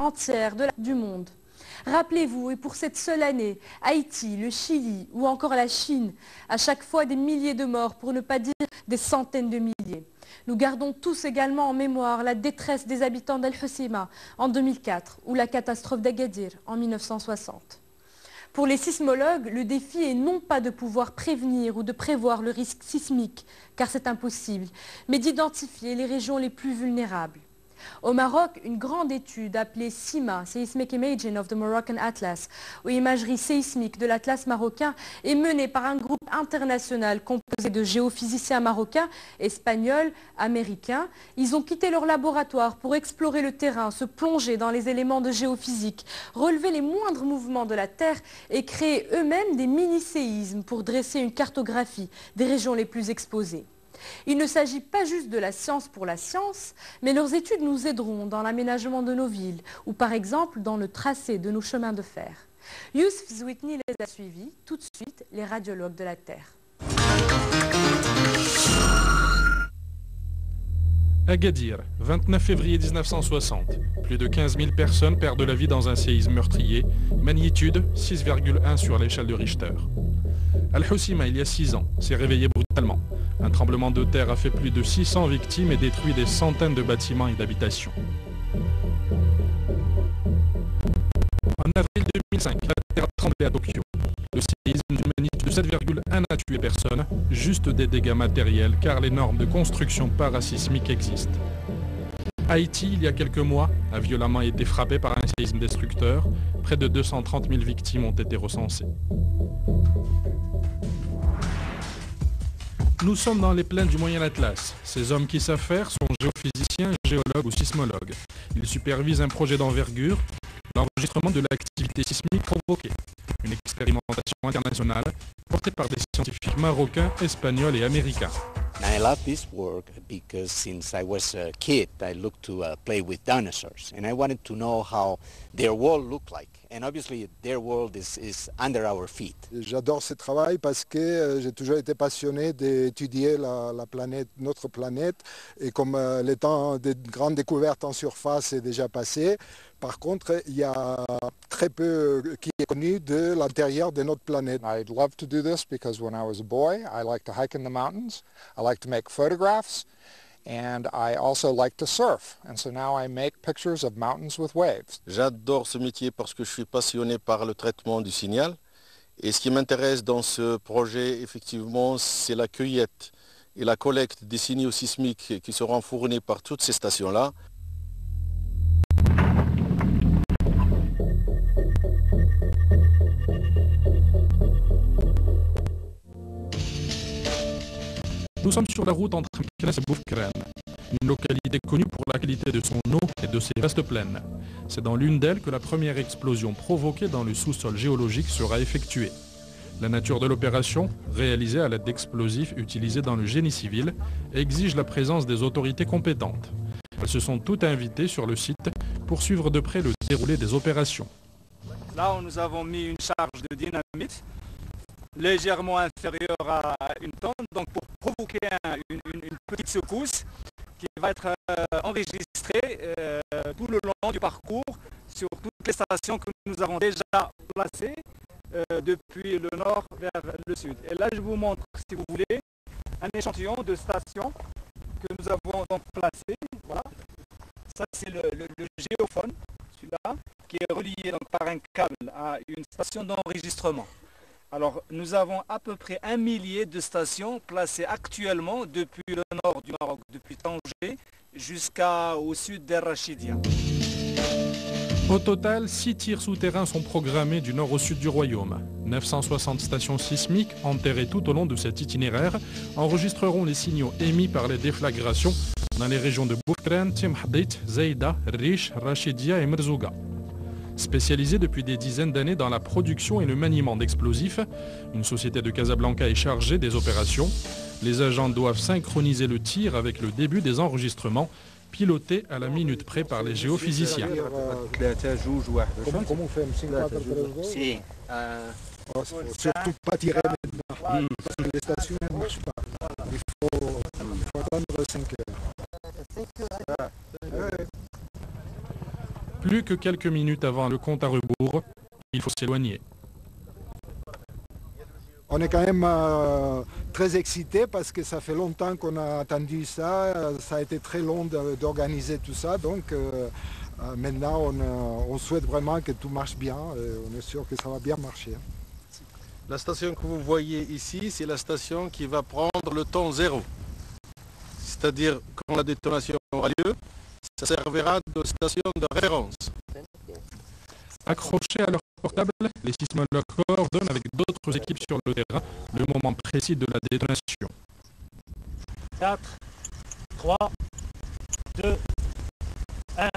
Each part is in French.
entière du monde. Rappelez-vous, et pour cette seule année, Haïti, le Chili ou encore la Chine, à chaque fois des milliers de morts, pour ne pas dire des centaines de milliers. Nous gardons tous également en mémoire la détresse des habitants d'El Hoceima en 2004 ou la catastrophe d'Agadir en 1960. Pour les sismologues, le défi est non pas de pouvoir prévenir ou de prévoir le risque sismique, car c'est impossible, mais d'identifier les régions les plus vulnérables. Au Maroc, une grande étude appelée SIMA, Seismic Imaging of the Moroccan Atlas, ou imagerie séismique de l'Atlas marocain, est menée par un groupe international composé de géophysiciens marocains, espagnols, américains. Ils ont quitté leur laboratoire pour explorer le terrain, se plonger dans les éléments de géophysique, relever les moindres mouvements de la Terre et créer eux-mêmes des mini-séismes pour dresser une cartographie des régions les plus exposées. Il ne s'agit pas juste de la science pour la science, mais leurs études nous aideront dans l'aménagement de nos villes ou par exemple dans le tracé de nos chemins de fer. Youssef Zouitni les a suivis, tout de suite les radiologues de la Terre. Agadir, 29 février 1960. Plus de 15 000 personnes perdent la vie dans un séisme meurtrier, magnitude 6,1 sur l'échelle de Richter. Al Hoceima, il y a 6 ans, s'est réveillé brutalement. Un tremblement de terre a fait plus de 600 victimes et détruit des centaines de bâtiments et d'habitations. En avril 2005, la terre a tremblé à Tokyo. Le séisme d'une magnitude de 7,1 n'a tué personne, juste des dégâts matériels car les normes de construction parasismique existent. Haïti, il y a quelques mois, a violemment été frappé par un séisme destructeur. Près de 230 000 victimes ont été recensées. Nous sommes dans les plaines du Moyen Atlas. Ces hommes qui savent faire sont géophysiciens, géologues ou sismologues. Ils supervisent un projet d'envergure, l'enregistrement de l'activité sismique provoquée. Une expérimentation internationale portée par des scientifiques marocains, espagnols et américains. I love this work because since I was a kid, I looked to play with dinosaurs, and I wanted to know how their world looked like. And obviously, their world is under our feet. J'adore ce travail parce que j'ai toujours été passionné d'étudier la planète, notre planète, et comme le temps de grandes découvertes en surface est déjà passé, par contre, il y a très peu qui est connu de l'intérieur de notre planète. I'd love to do this because when I was a boy, I liked to hike in the mountains, I liked to make photographs, and I also like to surf. And so now I make pictures of mountains with waves. J'adore ce métier parce que je suis passionné par le traitement du signal. Et ce qui m'intéresse dans ce projet, effectivement, c'est la cueillette et la collecte des signaux sismiques qui seront fournis par toutes ces stations-là. Nous sommes sur la route entre Meknès et Boufkran, une localité connue pour la qualité de son eau et de ses vastes plaines. C'est dans l'une d'elles que la première explosion provoquée dans le sous-sol géologique sera effectuée. La nature de l'opération, réalisée à l'aide d'explosifs utilisés dans le génie civil, exige la présence des autorités compétentes. Elles se sont toutes invitées sur le site pour suivre de près le déroulé des opérations. Là, nous avons mis une charge de dynamite légèrement inférieure à une tonne, donc pour provoquer une petite secousse qui va être enregistrée tout le long du parcours sur toutes les stations que nous avons déjà placées depuis le nord vers le sud. Et là, je vous montre, si vous voulez, un échantillon de stations que nous avons donc placé. Voilà. Ça, c'est le géophone, celui-là, qui est relié donc par un câble à une station d'enregistrement. Alors, nous avons à peu près 1 millier de stations placées actuellement depuis le nord du Maroc, depuis Tanger jusqu'au sud d'El Rachidia. Au total, 6 tirs souterrains sont programmés du nord au sud du royaume. 960 stations sismiques enterrées tout au long de cet itinéraire enregistreront les signaux émis par les déflagrations dans les régions de Boufkran, Timhdit, Zaïda, Riche, Rachidia et Merzouga. Spécialisée depuis des dizaines d'années dans la production et le maniement d'explosifs, une société de Casablanca est chargée des opérations. Les agents doivent synchroniser le tir avec le début des enregistrements, pilotés à la minute près par les géophysiciens. Comment on fait surtout pas tirer maintenant, parce que les stations ne marchent pas. Il faut attendre 5 heures. Plus que quelques minutes avant le compte à rebours, il faut s'éloigner. On est quand même très excités parce que ça fait longtemps qu'on a attendu ça. Ça a été très long d'organiser tout ça. Donc maintenant, on souhaite vraiment que tout marche bien. On est sûr que ça va bien marcher. La station que vous voyez ici, c'est la station qui va prendre le temps zéro. C'est-à-dire, quand la détonation aura lieu, ça servira de station de référence. Accrochés à leur portable, les sismologues coordonnent avec d'autres équipes sur le terrain le moment précis de la détonation. 4, 3, 2, 1,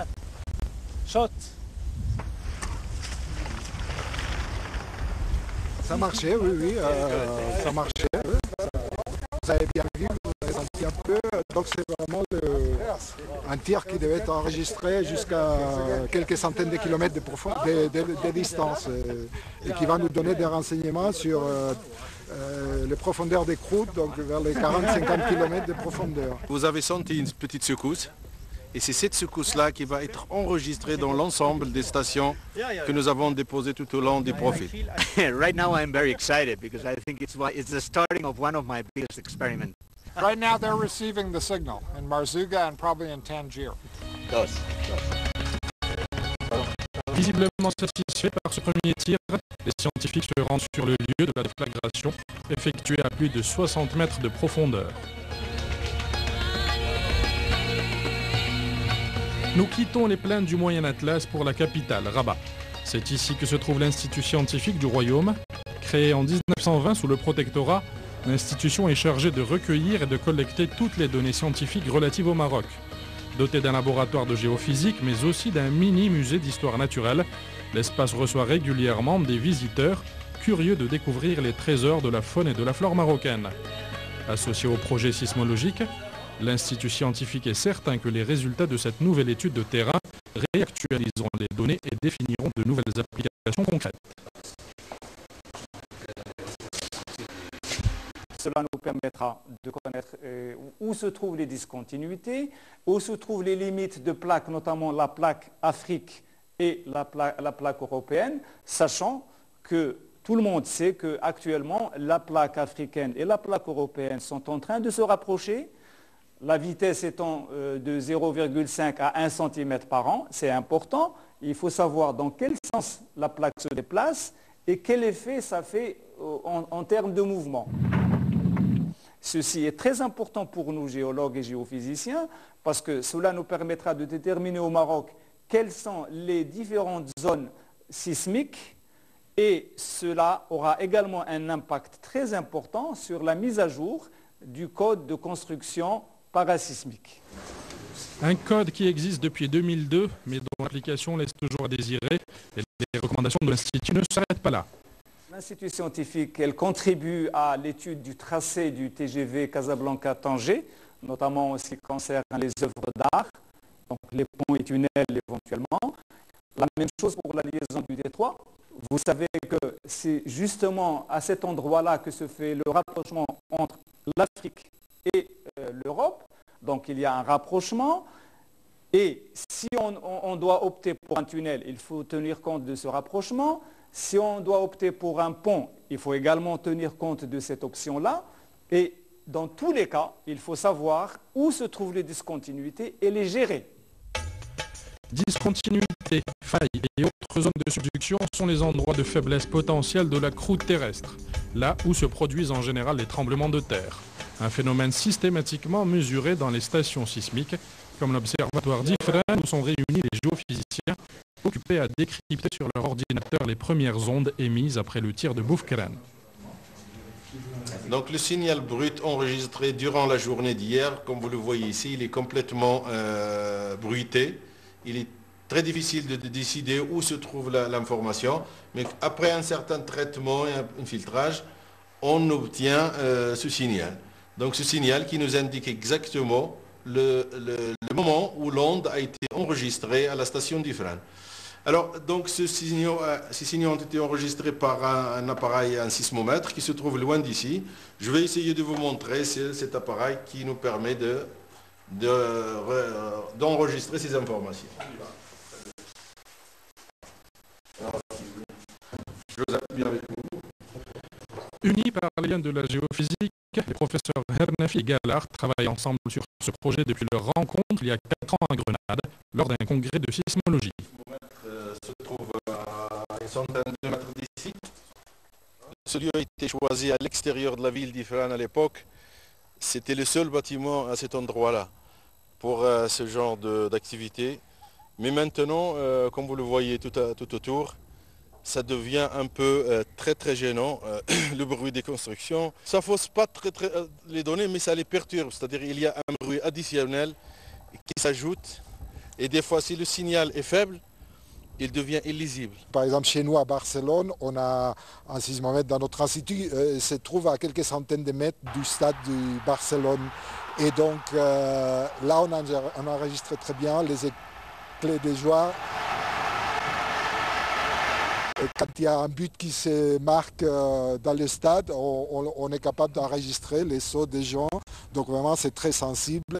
shot. Ça marchait, oui, ça marchait. Vous avez bien vu, vous avez senti un peu. Donc c'est vraiment un tir qui devait être enregistré jusqu'à quelques centaines de kilomètres de distance et qui va nous donner des renseignements sur les profondeurs des croûtes, donc vers les 40-50 km de profondeur. Vous avez senti une petite secousse et c'est cette secousse-là qui va être enregistrée dans l'ensemble des stations que nous avons déposées tout au long du profil. Right now I'm very excited because I think it's the starting of one of my biggest experiments. Right now they're receiving the signal in Marzuga and probably in Tangier. Visiblement satisfaits par ce premier tir, les scientifiques se rendent sur le lieu de la déflagration, effectuée à plus de 60 mètres de profondeur. Nous quittons les plaines du Moyen Atlas pour la capitale, Rabat. C'est ici que se trouve l'Institut scientifique du Royaume. Créé en 1920 sous le protectorat, l'institution est chargée de recueillir et de collecter toutes les données scientifiques relatives au Maroc. Doté d'un laboratoire de géophysique, mais aussi d'un mini-musée d'histoire naturelle, l'espace reçoit régulièrement des visiteurs curieux de découvrir les trésors de la faune et de la flore marocaine. Associé au projet sismologique, l'Institut scientifique est certain que les résultats de cette nouvelle étude de terrain réactualiseront les données et définiront de nouvelles applications concrètes. Cela nous permettra de connaître où se trouvent les discontinuités, où se trouvent les limites de plaques, notamment la plaque Afrique et la plaque européenne, sachant que tout le monde sait qu'actuellement, la plaque africaine et la plaque européenne sont en train de se rapprocher. La vitesse étant de 0,5 à 1 cm par an, c'est important. Il faut savoir dans quel sens la plaque se déplace et quel effet ça fait en termes de mouvement. Ceci est très important pour nous, géologues et géophysiciens, parce que cela nous permettra de déterminer au Maroc quelles sont les différentes zones sismiques et cela aura également un impact très important sur la mise à jour du code de construction parasismique. Un code qui existe depuis 2002, mais dont l'application laisse toujours à désirer, et les recommandations de l'Institut ne s'arrêtent pas là. L'Institut scientifique, elle contribue à l'étude du tracé du TGV Casablanca-Tanger, notamment en ce qui concerne les œuvres d'art, donc les ponts et tunnels éventuellement. La même chose pour la liaison du Détroit. Vous savez que c'est justement à cet endroit-là que se fait le rapprochement entre l'Afrique et l'Europe. Donc il y a un rapprochement. Et si on doit opter pour un tunnel, il faut tenir compte de ce rapprochement. Si on doit opter pour un pont, il faut également tenir compte de cette option-là. Et dans tous les cas, il faut savoir où se trouvent les discontinuités et les gérer. Discontinuités, failles et autres zones de subduction sont les endroits de faiblesse potentielle de la croûte terrestre, là où se produisent en général les tremblements de terre. Un phénomène systématiquement mesuré dans les stations sismiques, comme l'observatoire d'Ifrane où sont réunis les géophysiciens occupés à décrypter sur leur ordinateur les premières ondes émises après le tir de Boufkran. Donc le signal brut enregistré durant la journée d'hier, comme vous le voyez ici, il est complètement bruité. Il est très difficile de décider où se trouve l'information, mais après un certain traitement et un filtrage, on obtient ce signal. Donc ce signal qui nous indique exactement le moment où l'onde a été enregistrée à la station d'Ifrane. Alors, donc, ces signaux ont été enregistrés par un appareil, un sismomètre, qui se trouve loin d'ici. Je vais essayer de vous montrer cet appareil qui nous permet d'enregistrer ces informations. bien avec vous. Unis par les liens de la géophysique, les professeurs Hernefi et Gallard travaillent ensemble sur ce projet depuis leur rencontre il y a 4 ans à Grenade, lors d'un congrès de sismologie. Le sismomètre se trouve à une centaine de mètres d'ici. Ce lieu a été choisi à l'extérieur de la ville d'Ifrane à l'époque. C'était le seul bâtiment à cet endroit-là pour ce genre d'activité. Mais maintenant, comme vous le voyez tout autour, ça devient un peu très gênant, le bruit des constructions. Ça ne fausse pas très les données, mais ça les perturbe. C'est-à-dire qu'il y a un bruit additionnel qui s'ajoute. Et des fois, si le signal est faible, il devient illisible. Par exemple, chez nous à Barcelone, on a un sismomètre dans notre institut, se trouve à quelques centaines de mètres du stade de Barcelone. Et donc là, on enregistre très bien les éclats des joie. Et quand il y a un but qui se marque dans le stade, on est capable d'enregistrer les sauts des gens. Donc vraiment, c'est très sensible.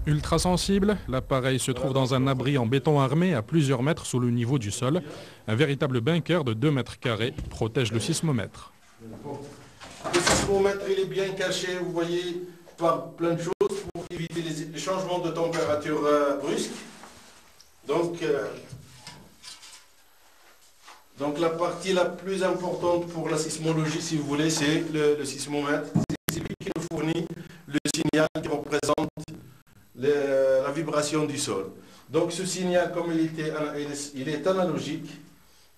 Ultra sensible, l'appareil se trouve dans un abri en béton armé à plusieurs mètres sous le niveau du sol. Un véritable bunker de 2 mètres carrés protège le sismomètre. Le sismomètre, il est bien caché, vous voyez, par plein de choses pour éviter les changements de température brusques. Donc la partie la plus importante pour la sismologie, si vous voulez, c'est le sismomètre. C'est lui qui nous fournit le signal qui représente la vibration du sol. Donc ce signal, comme il est analogique,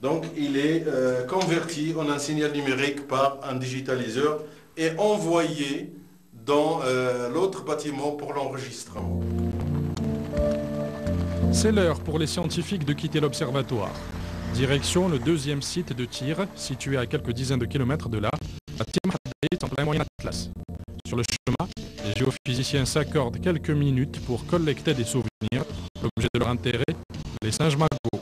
donc il est converti en un signal numérique par un digitaliseur et envoyé dans l'autre bâtiment pour l'enregistrement. C'est l'heure pour les scientifiques de quitter l'observatoire. Direction le deuxième site de tir, situé à quelques dizaines de kilomètres de là, à Timhadeit, en plein moyen Atlas. Sur le chemin, les géophysiciens s'accordent quelques minutes pour collecter des souvenirs. L'objet de leur intérêt, les singes magots.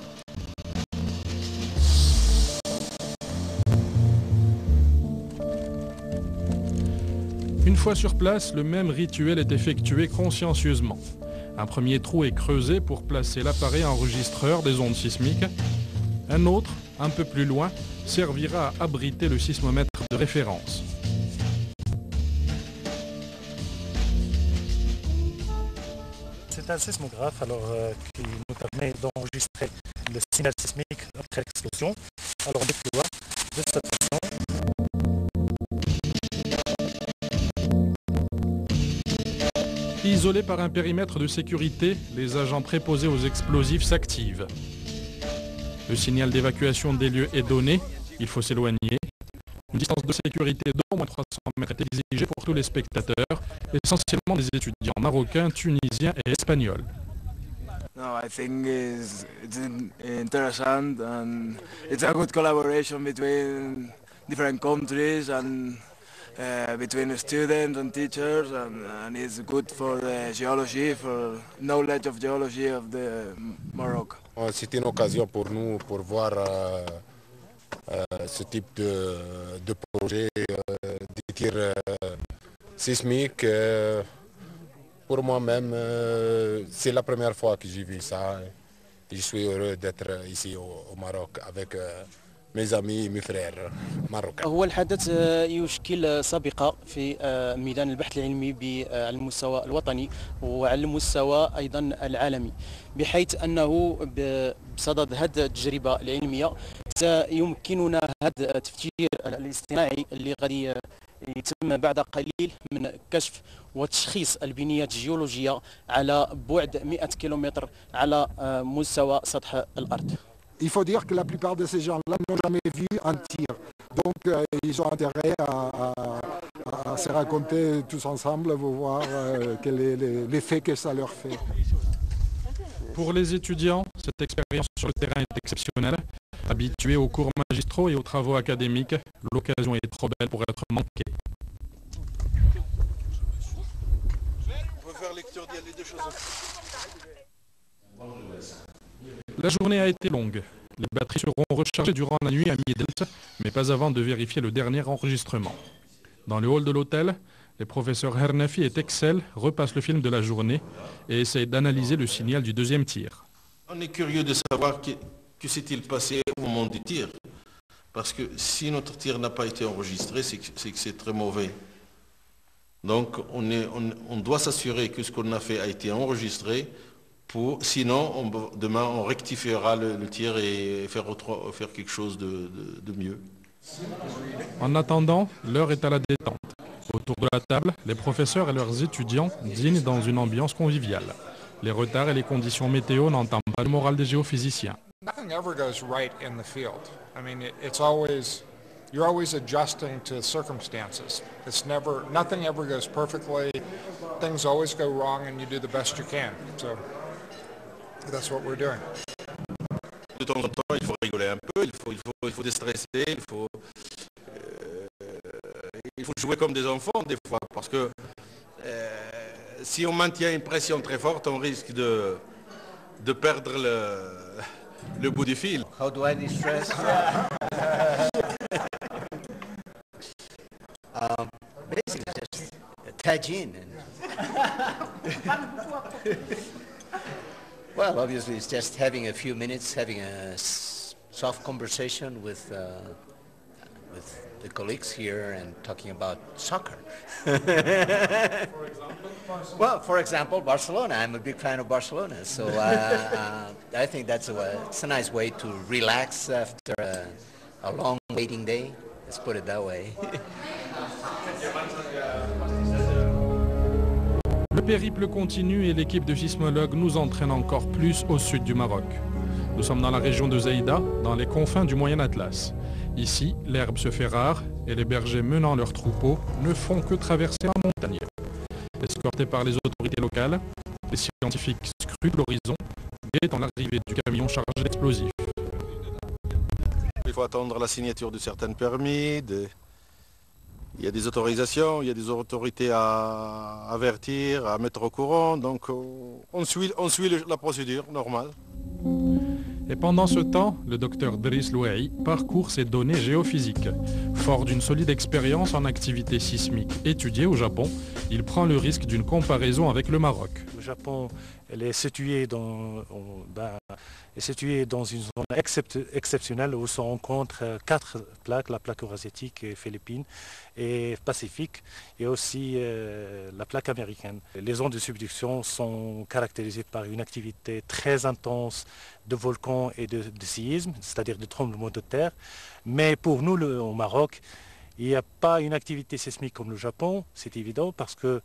Une fois sur place, le même rituel est effectué consciencieusement. Un premier trou est creusé pour placer l'appareil enregistreur des ondes sismiques. Un autre, un peu plus loin, servira à abriter le sismomètre de référence. C'est un sismographe qui nous permet d'enregistrer le signal sismique après l'explosion. Alors on déploie de cette façon. Isolés par un périmètre de sécurité, les agents préposés aux explosifs s'activent. Le signal d'évacuation des lieux est donné, il faut s'éloigner. Une distance de sécurité d'au moins 300 mètres est exigée pour tous les spectateurs, essentiellement des étudiants marocains, tunisiens et espagnols. No, I think it's interesting and it's a good collaboration between different countries and between students and teachers, and it's good for geology, for knowledge of geology of the Morocco. C'est une occasion pour nous pour voir ce type de projet de tir sismique. Pour moi-même, c'est la première fois que j'ai vu ça. Je suis heureux d'être ici au Maroc avec mes amis, mes frères marocains. هو الحدث يشكل سابقة في ميدان البحث العلمي على المستوى الوطني وعلى المستوى أيضا العالمي، بحيث أنه بصدد هذه التجربة العلمية سيمكننا هذا التفجير الاصطناعي اللي غادي يتم بعد قليل من كشف وتشخيص البنيات الجيولوجية على بعد 100 كيلومتر على مستوى سطح الأرض. Il faut dire que la plupart de ces gens-là n'ont jamais vu un tir. Donc ils ont intérêt à se raconter tous ensemble pour voir quel est l'effet que ça leur fait. Pour les étudiants, cette expérience sur le terrain est exceptionnelle. Habitués aux cours magistraux et aux travaux académiques, l'occasion est trop belle pour être manquée. On peut faire lecture des deux choses. La journée a été longue. Les batteries seront rechargées durant la nuit à Midelt, mais pas avant de vérifier le dernier enregistrement. Dans le hall de l'hôtel, les professeurs Hernefi et Texel repassent le film de la journée et essayent d'analyser le signal du deuxième tir. On est curieux de savoir que s'est-il passé au moment du tir. Parce que si notre tir n'a pas été enregistré, c'est que c'est très mauvais. Donc on doit s'assurer que ce qu'on a fait a été enregistré, sinon demain on rectifiera le tir et faire quelque chose de mieux. En attendant, l'heure est à la détente. Autour de la table, les professeurs et leurs étudiants dînent dans une ambiance conviviale. Les retards et les conditions météo n'entament pas le moral des géophysiciens. Nothing ever goes right in the field. I mean, you're always adjusting to circumstances. Nothing ever goes perfectly. Things always go wrong and you do the best you can. So that's what we're doing. De temps en temps, il faut rigoler un peu, il faut déstresser, il faut jouer comme des enfants des fois, parce que si on maintient une pression très forte, on risque de perdre le bout du fil. How do I distress? Basically just tag in. Well, obviously it's just having a few minutes, having a soft conversation with the colleagues here and talking about soccer. Well, for example, Barcelona. I'm a big fan of Barcelona, so I think it's a nice way to relax after a long waiting day. Let's put it that way. Le périple continue et l'équipe de sismologues nous entraîne encore plus au sud du Maroc. Nous sommes dans la région de Zaïda, dans les confins du Moyen Atlas. Ici, l'herbe se fait rare et les bergers menant leurs troupeaux ne font que traverser la montagne. Escortés par les autorités locales, les scientifiques scrutent l'horizon, guettant l'arrivée du camion chargé d'explosifs. Il faut attendre la signature de certains permis, il y a des autorisations, il y a des autorités à avertir, à mettre au courant, donc on suit la procédure normale. Et pendant ce temps, le docteur Driss Louahi parcourt ses données géophysiques. Fort d'une solide expérience en activité sismique étudiée au Japon, il prend le risque d'une comparaison avec le Maroc. Le Japon est situé dans une zone exceptionnelle où se rencontrent 4 plaques, la plaque eurasiatique, philippine et pacifique, et aussi la plaque américaine. Les zones de subduction sont caractérisées par une activité très intense de volcans et de séismes, c'est-à-dire de tremblements de terre. Mais pour nous, au Maroc, il n'y a pas une activité sismique comme le Japon, c'est évident, parce que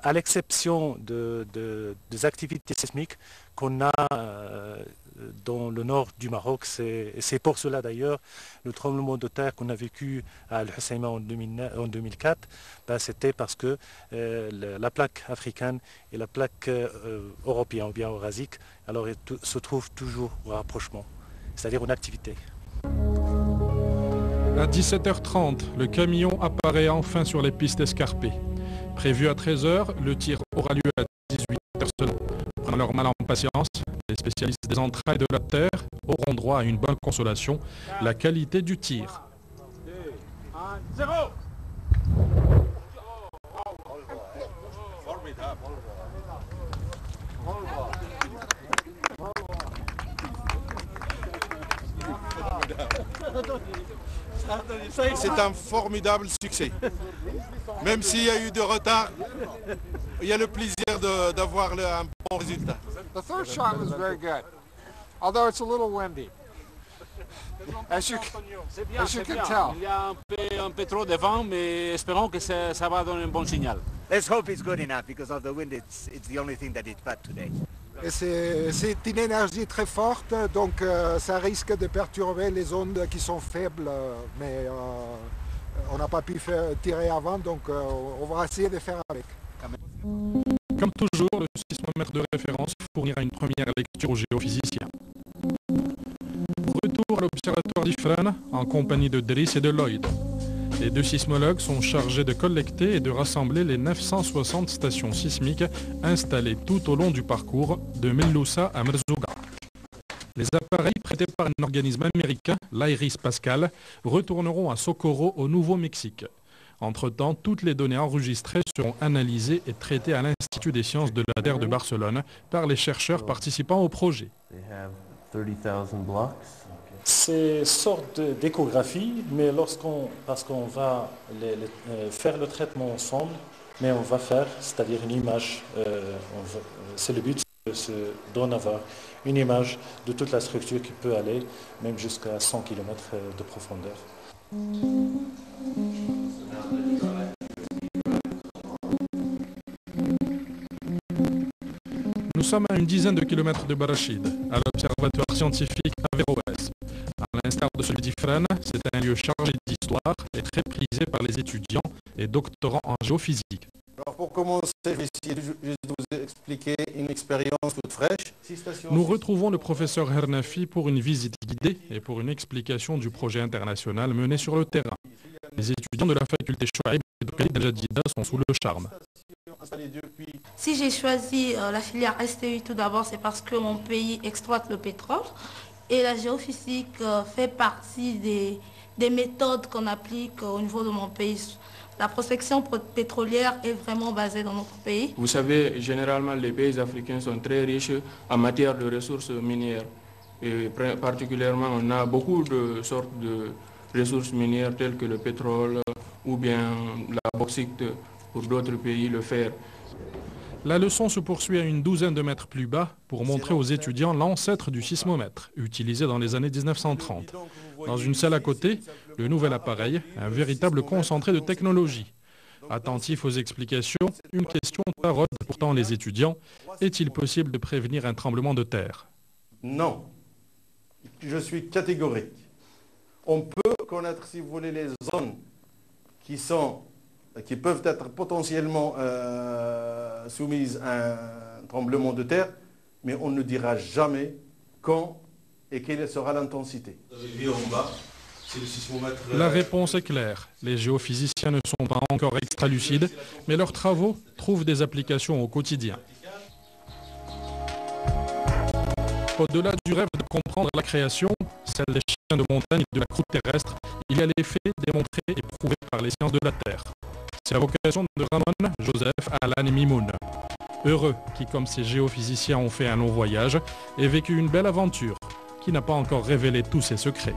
à l'exception des activités sismiques qu'on a dans le nord du Maroc, c'est pour cela d'ailleurs le tremblement de terre qu'on a vécu à Al-Husayma en 2004, c'était parce que la plaque africaine et la plaque européenne ou bien eurasique, alors se trouvent toujours au rapprochement, c'est-à-dire une activité. À 17h30, le camion apparaît enfin sur les pistes escarpées. Prévu à 13h, le tir aura lieu à 18h seulement. Prenant leur mal en patience, les spécialistes des entrailles de la Terre auront droit à une bonne consolation, la qualité du tir. 2, 1, 0. C'est un formidable succès. Même s'il y a eu de retard, il y a le plaisir d'avoir un bon résultat. The third shot was very good, although it's a little windy. As you can tell. Il y a un peu trop de vent, mais espérons que ça va donner un bon signal. Let's hope it's good enough because of the wind. It's the only thing that it's bad today. Et c'est une énergie très forte, donc ça risque de perturber les ondes qui sont faibles, mais on n'a pas pu tirer avant, donc on va essayer de faire avec. Comme toujours, le sismomètre de référence fournira une première lecture aux géophysiciens. Retour à l'observatoire d'Ifrane en compagnie de Driss et de Lloyd. Les deux sismologues sont chargés de collecter et de rassembler les 960 stations sismiques installées tout au long du parcours de Meloussa à Merzouga. Les appareils prêtés par un organisme américain, l'Iris Pascal, retourneront à Socorro au Nouveau-Mexique. Entre-temps, toutes les données enregistrées seront analysées et traitées à l'Institut des sciences de la Terre de Barcelone par les chercheurs participant au projet. C'est une sorte d'échographie, mais parce qu'on va faire le traitement ensemble, mais on va faire, c'est-à-dire une image, c'est le but d'en avoir une image de toute la structure qui peut aller même jusqu'à 100 km de profondeur. Nous sommes à une dizaine de kilomètres de Barachid, à l'observatoire scientifique Averroès. À l'instar de celui d'Ifrane, c'est un lieu chargé d'histoire et très prisé par les étudiants et doctorants en géophysique. Alors pour commencer, je vais essayer de vous expliquer une expérience toute fraîche. Nous retrouvons le professeur Hernafi pour une visite guidée et pour une explication du projet international mené sur le terrain. Les étudiants de la faculté Chouaib et de Khalid Al-Jadida sont sous le charme. Si j'ai choisi la filière STU tout d'abord, c'est parce que mon pays exploite le pétrole et la géophysique fait partie des méthodes qu'on applique au niveau de mon pays. La prospection pétrolière est vraiment basée dans notre pays. Vous savez, généralement, les pays africains sont très riches en matière de ressources minières. Et particulièrement, on a beaucoup de sortes de ressources minières telles que le pétrole ou bien la bauxite, pour d'autres pays le fer. La leçon se poursuit à une douzaine de mètres plus bas pour montrer aux étudiants l'ancêtre du sismomètre, utilisé dans les années 1930. Dans une salle à côté, le nouvel appareil, un véritable concentré de technologie. Attentif aux explications, une question taraude pourtant les étudiants. Est-il possible de prévenir un tremblement de terre? Non. Je suis catégorique. On peut connaître, si vous voulez, les zones qui peuvent être potentiellement soumises à un tremblement de terre, mais on ne dira jamais quand et quelle sera l'intensité. La réponse est claire. Les géophysiciens ne sont pas encore extra-lucides, mais leurs travaux trouvent des applications au quotidien. Au-delà du rêve de comprendre la création, celle des chiens de montagne et de la croûte terrestre, il y a les faits démontrés et prouvés par les sciences de la Terre. C'est la vocation de Ramon, Joseph, Alan et Mimoun. Heureux qui, comme ces géophysiciens, ont fait un long voyage et vécu une belle aventure qui n'a pas encore révélé tous ses secrets.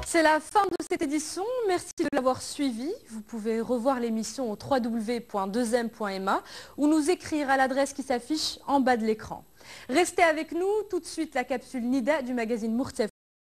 C'est la fin de cette édition. Merci de l'avoir suivi. Vous pouvez revoir l'émission au www.2m.ma ou nous écrire à l'adresse qui s'affiche en bas de l'écran. Restez avec nous. Tout de suite, la capsule Nida du magazine Mourtef.